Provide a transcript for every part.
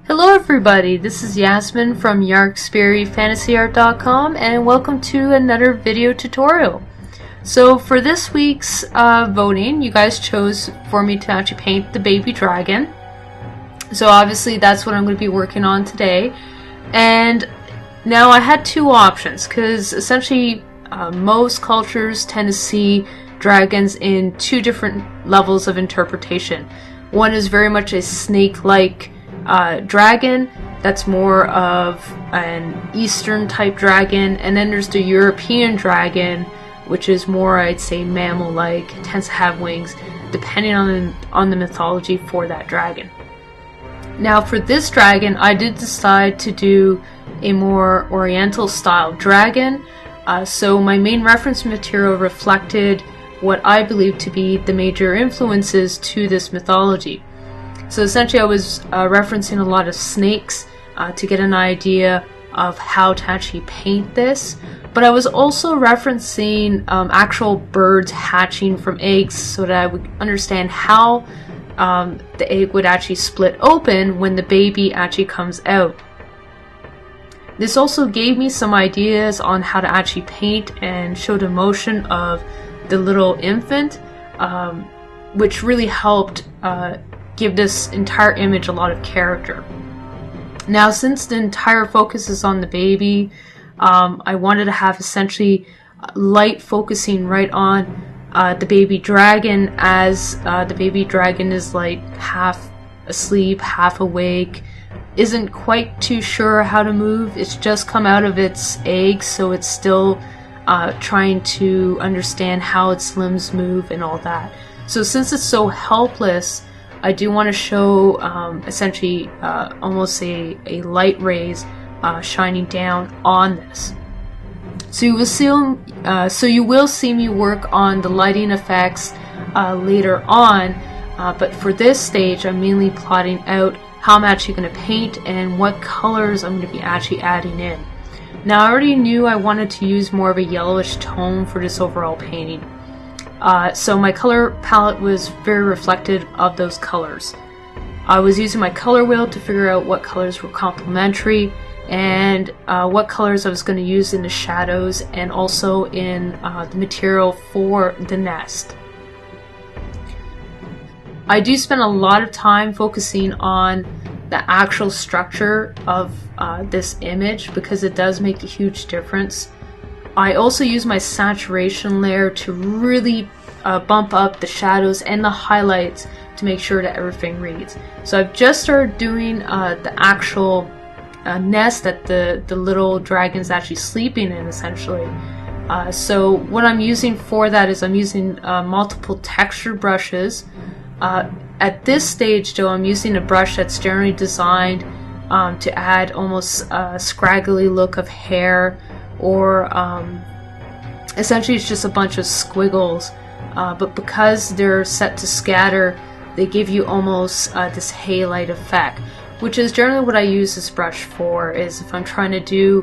Hello everybody, this is Yasmeen from Yarkspiri fantasyart.com and welcome to another video tutorial. So for this week's voting, you guys chose for me to actually paint the baby dragon. So obviously that's what I'm going to be working on today. And now I had two options because essentially most cultures tend to see dragons in two different levels of interpretation. One is very much a snake-like dragon that's more of an Eastern type dragon, and then there's the European dragon, which is more, I'd say, mammal-like, tends to have wings, depending on the mythology for that dragon. Now for this dragon, I did decide to do a more Oriental style dragon, so my main reference material reflected what I believe to be the major influences to this mythology. So essentially I was referencing a lot of snakes to get an idea of how to actually paint this, but I was also referencing actual birds hatching from eggs so that I would understand how the egg would actually split open when the baby actually comes out. This also gave me some ideas on how to actually paint and show the motion of the little infant, which really helped give this entire image a lot of character. Now since the entire focus is on the baby, I wanted to have essentially light focusing right on the baby dragon, as the baby dragon is like half asleep, half awake, isn't quite too sure how to move. It's just come out of its egg, so it's still trying to understand how its limbs move and all that. So since it's so helpless, I do want to show essentially almost a light rays shining down on this. So you will see me work on the lighting effects later on, but for this stage I'm mainly plotting out how I'm actually going to paint and what colors I'm going to be actually adding in. Now I already knew I wanted to use more of a yellowish tone for this overall painting. So my color palette was very reflective of those colors. I was using my color wheel to figure out what colors were complementary and what colors I was going to use in the shadows and also in the material for the nest. I do spend a lot of time focusing on the actual structure of this image because it does make a huge difference. I also use my saturation layer to really bump up the shadows and the highlights to make sure that everything reads. So I've just started doing the actual nest that the little dragon's actually sleeping in, essentially. So what I'm using for that is I'm using multiple texture brushes. At this stage though, I'm using a brush that's generally designed to add almost a scraggly look of hair, or essentially it's just a bunch of squiggles, but because they're set to scatter, they give you almost this halide effect, which is generally what I use this brush for. Is if I'm trying to do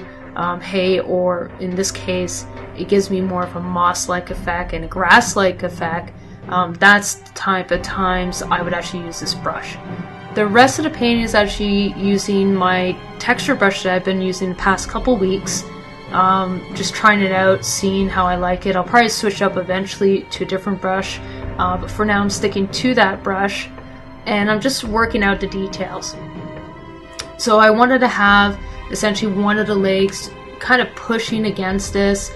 hay, or in this case it gives me more of a moss-like effect and a grass-like effect, that's the type of times I would actually use this brush. The rest of the painting is actually using my texture brush that I've been using the past couple weeks. Just trying it out, seeing how I like it. I'll probably switch up eventually to a different brush, but for now I'm sticking to that brush and I'm just working out the details. So I wanted to have essentially one of the legs kind of pushing against this,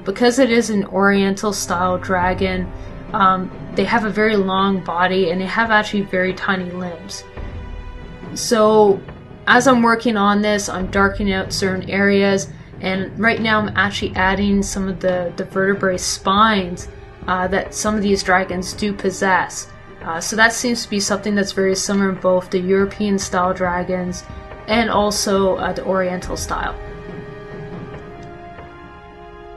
because it is an Oriental style dragon. They have a very long body and they have actually very tiny limbs. So as I'm working on this, I'm darkening out certain areas, and right now I'm actually adding some of the vertebrae spines that some of these dragons do possess. So that seems to be something that's very similar in both the European style dragons and also the Oriental style.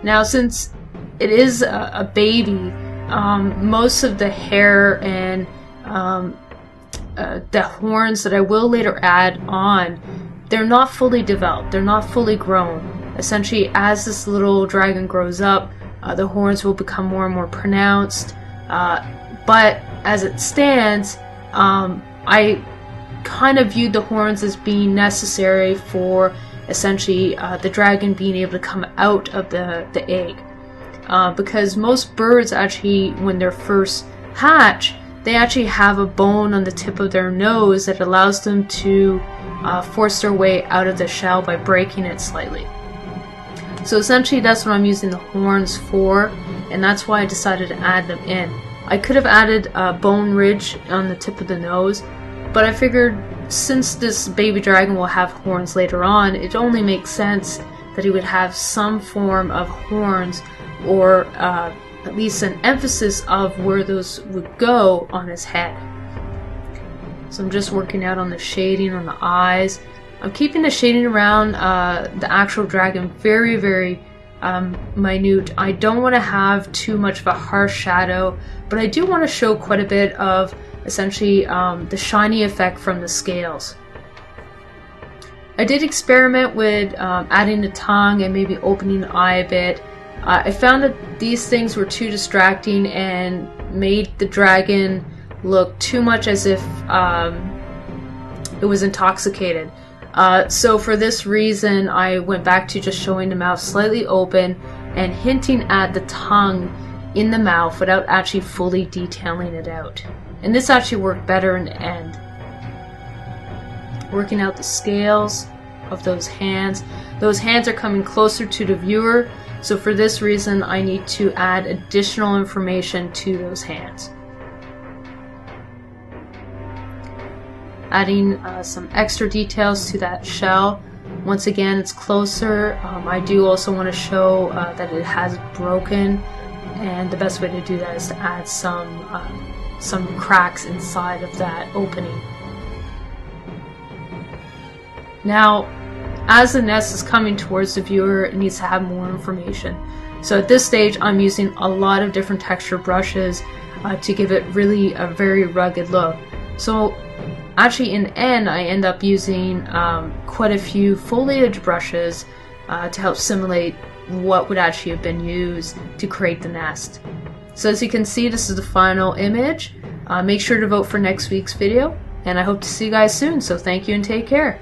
Now since it is a baby, most of the hair and the horns that I will later add on, they're not fully developed, they're not fully grown. Essentially, as this little dragon grows up, the horns will become more and more pronounced, but as it stands, I kind of viewed the horns as being necessary for essentially the dragon being able to come out of the egg. Because most birds actually, when they're first hatch, they actually have a bone on the tip of their nose that allows them to force their way out of the shell by breaking it slightly. So essentially that's what I'm using the horns for, and that's why I decided to add them in. I could have added a bone ridge on the tip of the nose, but I figured since this baby dragon will have horns later on, it only makes sense that he would have some form of horns, or at least an emphasis of where those would go on his head. So I'm just working out on the shading on the eyes. I'm keeping the shading around the actual dragon very, very minute. I don't want to have too much of a harsh shadow, but I do want to show quite a bit of essentially the shiny effect from the scales. I did experiment with adding the tongue and maybe opening the eye a bit. I found that these things were too distracting and made the dragon look too much as if it was intoxicated. So for this reason, I went back to just showing the mouth slightly open and hinting at the tongue in the mouth without actually fully detailing it out. And this actually worked better in the end. Working out the scales of those hands. Those hands are coming closer to the viewer, so for this reason I need to add additional information to those hands. Adding some extra details to that shell. Once again, it's closer. I do also want to show that it has broken, and the best way to do that is to add some cracks inside of that opening. Now, as the nest is coming towards the viewer, it needs to have more information. So at this stage, I'm using a lot of different texture brushes to give it really a very rugged look. So actually in the end, I end up using quite a few foliage brushes to help simulate what would actually have been used to create the nest. So as you can see, this is the final image. Make sure to vote for next week's video, and I hope to see you guys soon, so thank you and take care.